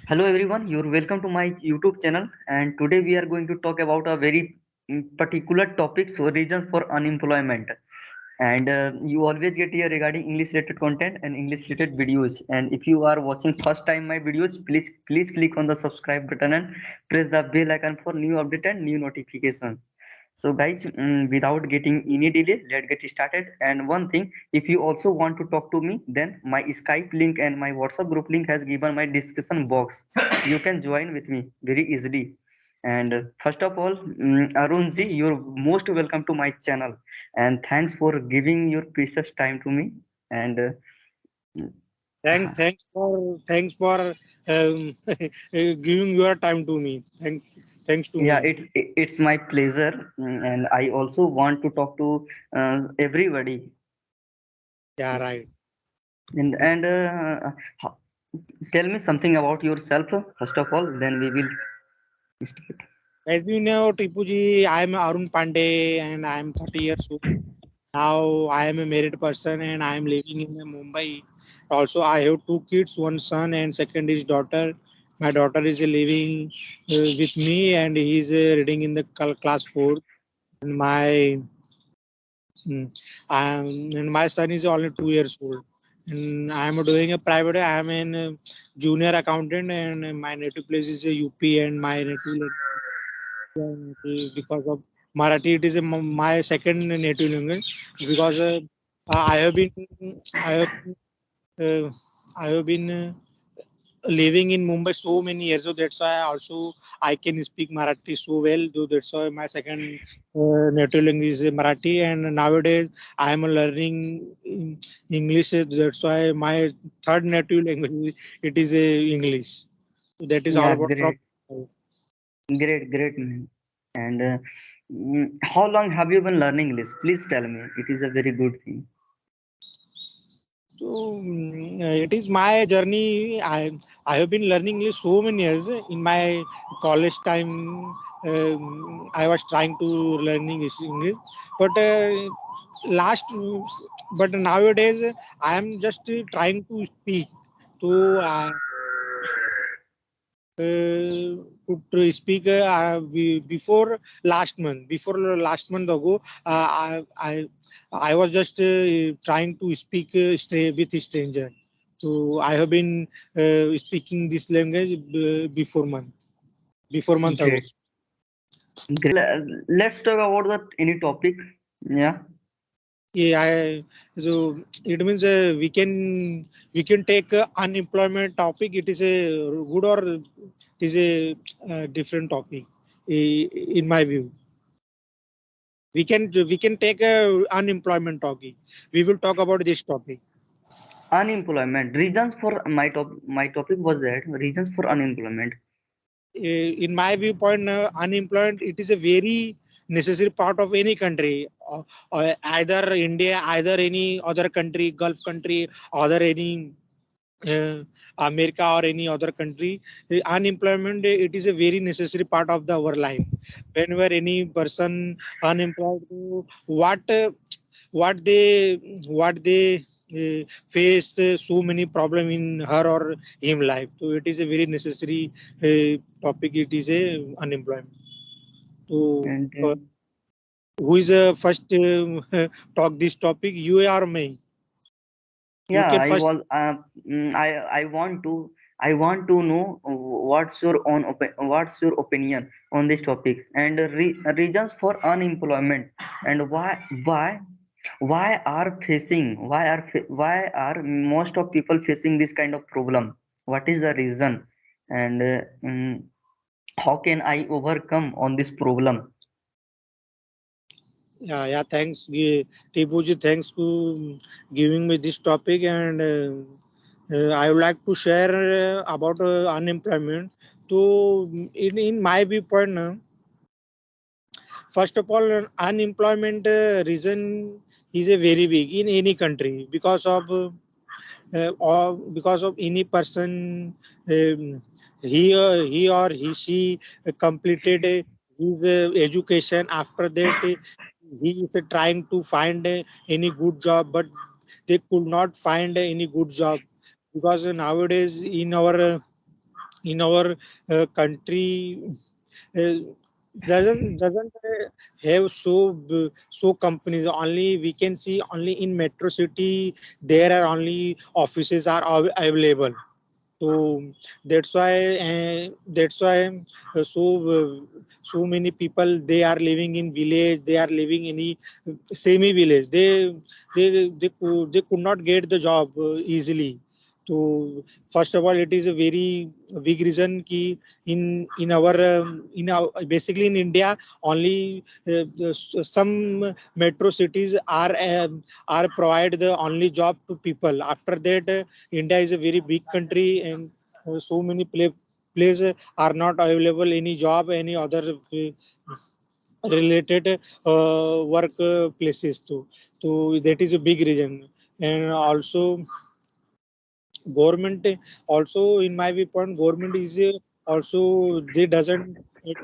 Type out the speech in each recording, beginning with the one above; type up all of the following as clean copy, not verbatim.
Hello everyone, you're welcome to my YouTube channel, and today we are going to talk about a very particular topic, so reasons for unemployment. And you always get here regarding English related content and English related videos. And if you are watching first time my videos, please click on the subscribe button and press the bell icon for new update and new notification. So guys, without getting any delay, let's get started. And one thing, if you also want to talk to me, then my Skype link and my WhatsApp group link has given my description box. You can join with me very easily. And first of all, Arunji, you're most welcome to my channel. And thanks for giving your precious time to me. And Thanks for giving your time to me. Thanks to yeah, me. it's my pleasure. And I also want to talk to everybody. Yeah, right. And ho- tell me something about yourself first of all, then we will start. As you know, Tipuji, I am Arun Pandey and I am 30 years old. Now I am a married person and I am living in Mumbai. Also, I have two kids, one son and second is daughter. My daughter is living with me and he is reading in the class 4. And Mm. And my son is only 2 years old. And I am doing a private. I am an junior accountant, and my native place is UP, and my native language because of Marathi. It is my second native language because I have been I have uh, I have been living in Mumbai so many years, so that's why also I can speak Marathi so well. So that's why my second native language is Marathi, and nowadays I am learning English. That's why my third native language it is English. So that is all Yeah, about from. great, great, man. And how long have you been learning English? Please tell me. It is a very good thing. So it is my journey. I have been learning English so many years. In my college time, I was trying to learn English, but last, but nowadays I am just trying to speak. So to speak before last month ago, I was just trying to speak with a stranger. So I have been speaking this language before month ago. Great, great. Let's talk about that any topic. Yeah. Yeah, so it means we can take unemployment topic. It is a good or it is a different topic in my view. We can take a unemployment topic. We will talk about this topic. Unemployment. Reasons for my topic was that reasons for unemployment. In my viewpoint, unemployment it is a very necessary part of any country, either India, either any other country, Gulf country, other any uh, America or any other country. Unemployment it is a very necessary part of our life. Whenever any person unemployed, what they faced so many problem in her or him life. So it is a very necessary topic. It is a unemployment. So And who is first talk this topic? You or me? You yeah, can I first. was. I want to know what's your opinion on this topic and reasons for unemployment and why are most of people facing this kind of problem? What is the reason? And how can I overcome on this problem? Yeah. Thanks, Tipuji. Thanks to giving me this topic, and I would like to share about unemployment. So, in my viewpoint, first of all, unemployment reason is a very big in any country because of any person, he or she completed his education. After that, he is trying to find any good job, but they could not find any good job because nowadays in our in our country uh, doesn't have so companies. Only we can see only in metro city there are only offices are available. So that's why so many people they are living in village, they are living in semi village, they could not get the job easily. So first of all it is a very big reason ki in our basically in India only some metro cities are provide the only job to people. After that India is a very big country, and so many places are not available any job, any other related work places too. So that is a big reason. And also government also in my viewpoint government is also they doesn't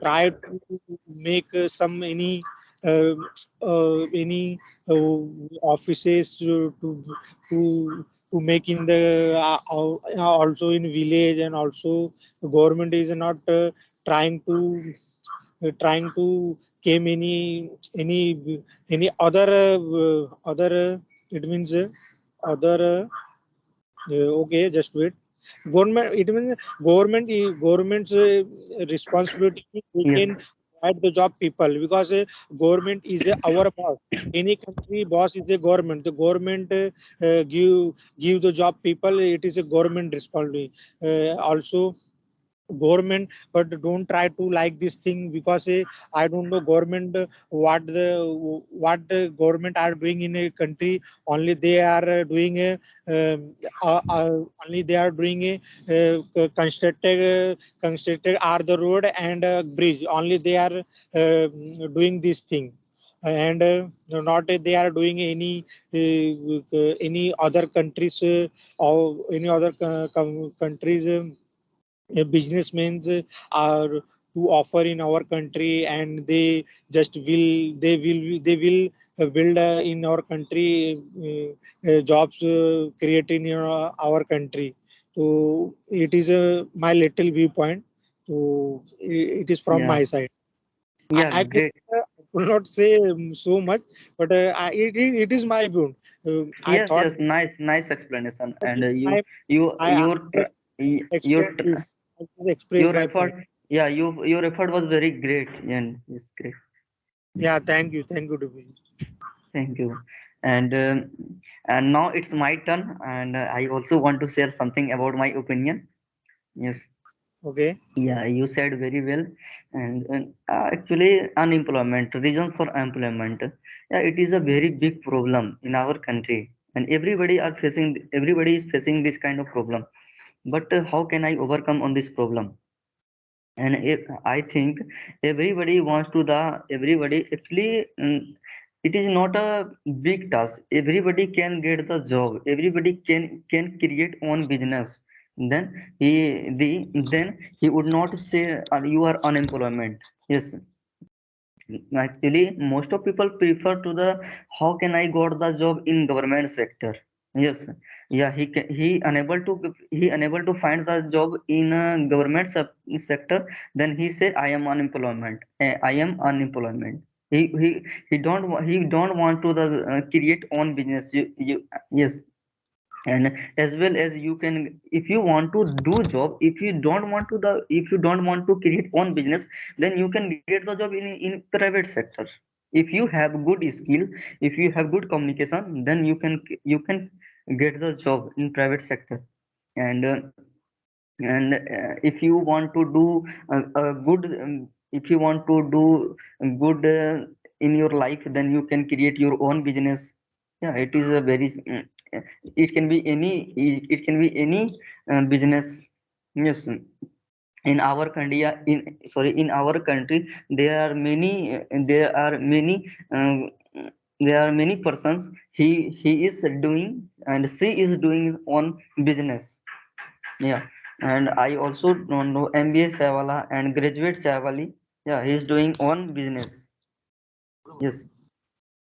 try to make some uh, any offices to to make in the also in village. And also government is not trying to came any other it means other okay, just wait. Government, it means government's responsibility. We Yes, can provide the job people because government is our boss. Any country boss is the government. The government give the job people. It is a government responsibility. Also government, but don't try to like this thing because I don't know government what the government are doing in a country. Only they are doing a only they are doing a constructed are the road and bridge. Only they are doing this thing. And not they are doing any other countries or any other countries businessmen are to offer in our country, and they will build in our country jobs created in our country. So it is my little viewpoint. So it is from yeah, my side. i, yeah, I could great. I could not say so much, but it is my view. I Yes, thought yes, nice explanation. that And is my you, I your, just your, express this. I just express your my point. effort, yeah, your effort was very great, and it's great. Yeah, thank you, Dubhi. Thank you. And now it's my turn, and I also want to share something about my opinion. Yes. Okay, Yeah, you said very well. And actually, unemployment, reasons for unemployment. Yeah, it is a very big problem in our country, and everybody is facing this kind of problem. But how can I overcome on this problem? And if, I think everybody actually, it is not a big task. Everybody can get the job. Everybody can create own business. Then then he would not say you are unemployment. Yes, actually, most of people prefer to the how can I got the job in government sector. Yes, yeah, he unable to find the job in government sector. Then he say I am unemployment. I am unemployment. He don't want to the create own business. Yes, and as well as you can, if you want to do job, if you don't want to create own business, then you can get the job in private sector. If you have good skill, if you have good communication, then you can get the job in private sector. And if you want to do a good if you want to do good in your life, then you can create your own business. Yeah, it is a very it can be any business. Yes, in our country, in our country, there are many um, there are many persons. He is doing, and she is doing on business. Yeah, and I also don't know MBA Savala and graduate Savali. Yeah, he is doing on business. Yes,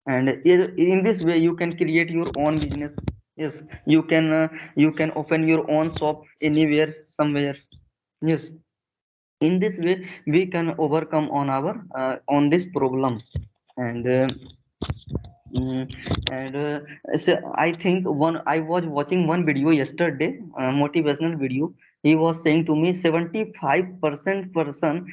and in this way you can create your own business. Yes, you can open your own shop anywhere, somewhere. Yes, in this way we can overcome on our on this problem. And Mm, and so I think I was watching one video yesterday, motivational video. He was saying to me 75% person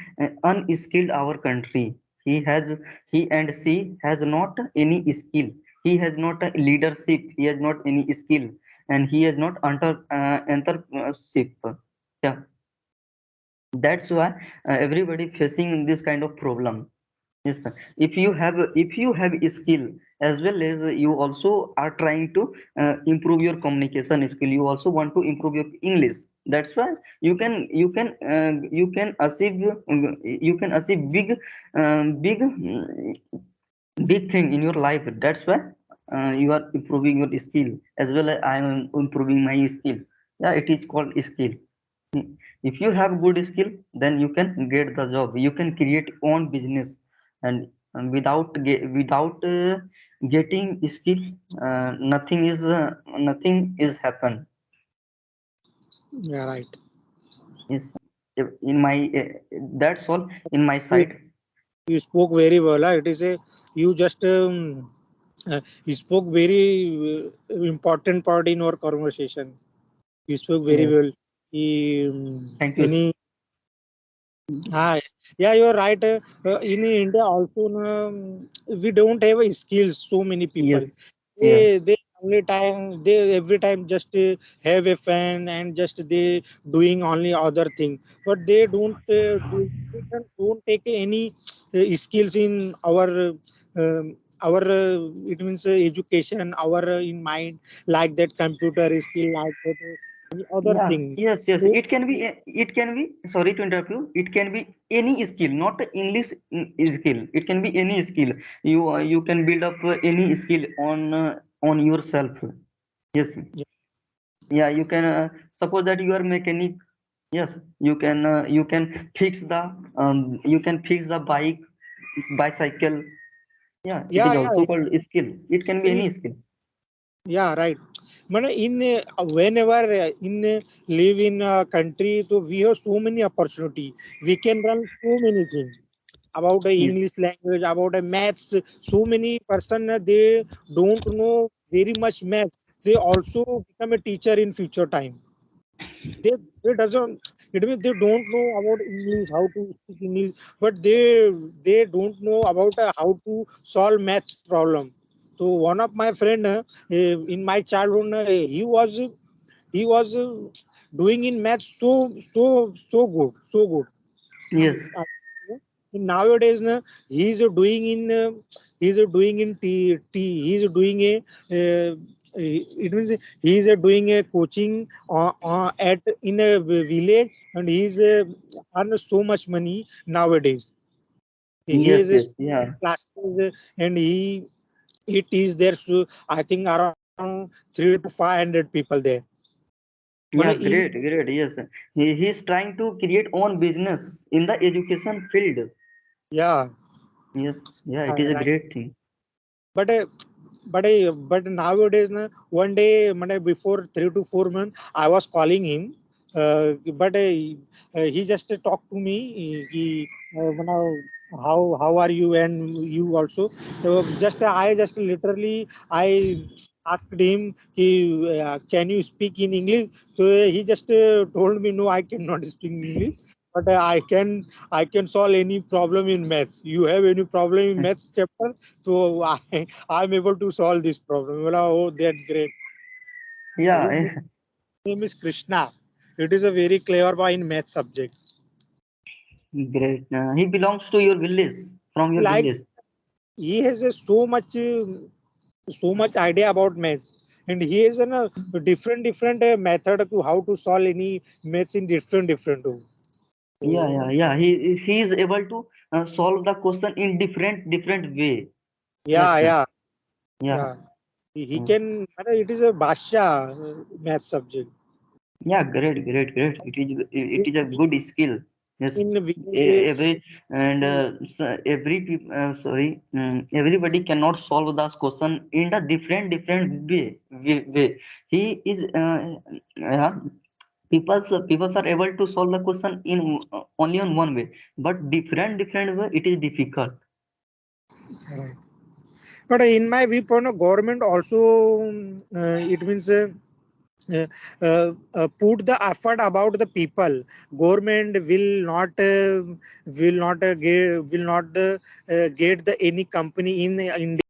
unskilled our country. He has he and she has not any skill. He has not a leadership. He has not any skill, and he has not entrepreneurship. Yeah, that's why everybody facing this kind of problem. Yes, sir. If you have a skill, as well as you also are trying to improve your communication skill, you also want to improve your English. That's why you can achieve big thing in your life. That's why you are improving your skill, as well as I am improving my skill. Yeah, it is called skill. If you have good skill, then you can get the job, you can create own business. And without getting skill, nothing is happen. Yeah, right. Yes, in my that's all in my You, side. you spoke very well. It is a you just you spoke very important part in our conversation. You spoke very Yes, well. thank you. Any Ah, yeah, you're right. In India also, we don't have skills. So many people, Yes, yeah, they only time they every time just have a fan and just they doing only other thing, but they don't take any skills in our it means education, our in mind like that computer skill like that any other yeah, thing. yes, yes. So, It can be. Sorry to interrupt you. It can be any skill, not English skill. It can be any skill. You can build up any skill on yourself. Yes, yeah. You can suppose that you are mechanic. Yes, you can fix the bicycle. Yeah, it yeah, is yeah. also called skill. It can be any skill. Yeah, right. Man, in whenever in live in a country, so we have so many opportunity. We can run so many things about the Yes, English language, about the maths. So many person they don't know very much maths. They also become a teacher in future time. They doesn't. It means they don't know about English, how to speak English, but they don't know about how to solve maths problem. So one of my friend in my childhood, he was doing in maths so good. yes, Nowadays, he's doing in he's doing a it means he's doing a coaching at in a village, and he's earn so much money nowadays. He yes, is a yes, yeah. classes, and he teaches there. So I think around 300 to 500 people there. But Yeah, in great, great. Yes, he's trying to create own business in the education field. yeah, Yes, yeah, it is a right. great thing. But but nowadays na, one day before 3 to 4 months I was calling him, but he just talked to me. How are you, and you also. So just I just literally I asked him, can you speak in English? So he just told me, no, I cannot speak English, but I can solve any problem in maths. You have any problem in maths chapter? So I'm able to solve this problem. Well, oh, that's great. Yeah, His name is Krishna. It is a very clever boy in math subject. great. He belongs to your village, from He your likes. village. He has so much idea about maths, and he has a different method to how to solve any maths in different way. Yeah, So yeah, yeah. He is able to solve the question in different way. yeah, Yes, yeah, yeah, yeah. He yes. can. It is a Bhasha math subject. Yeah, great, great, great. It is a good skill. Yes, In village, every and everybody cannot solve this question in the different way. He is yeah, People are able to solve the question in only on one way, but different way it is difficult. Right. But in my viewpoint, government also it means uh, put the effort about the people. Government will not get the any company in India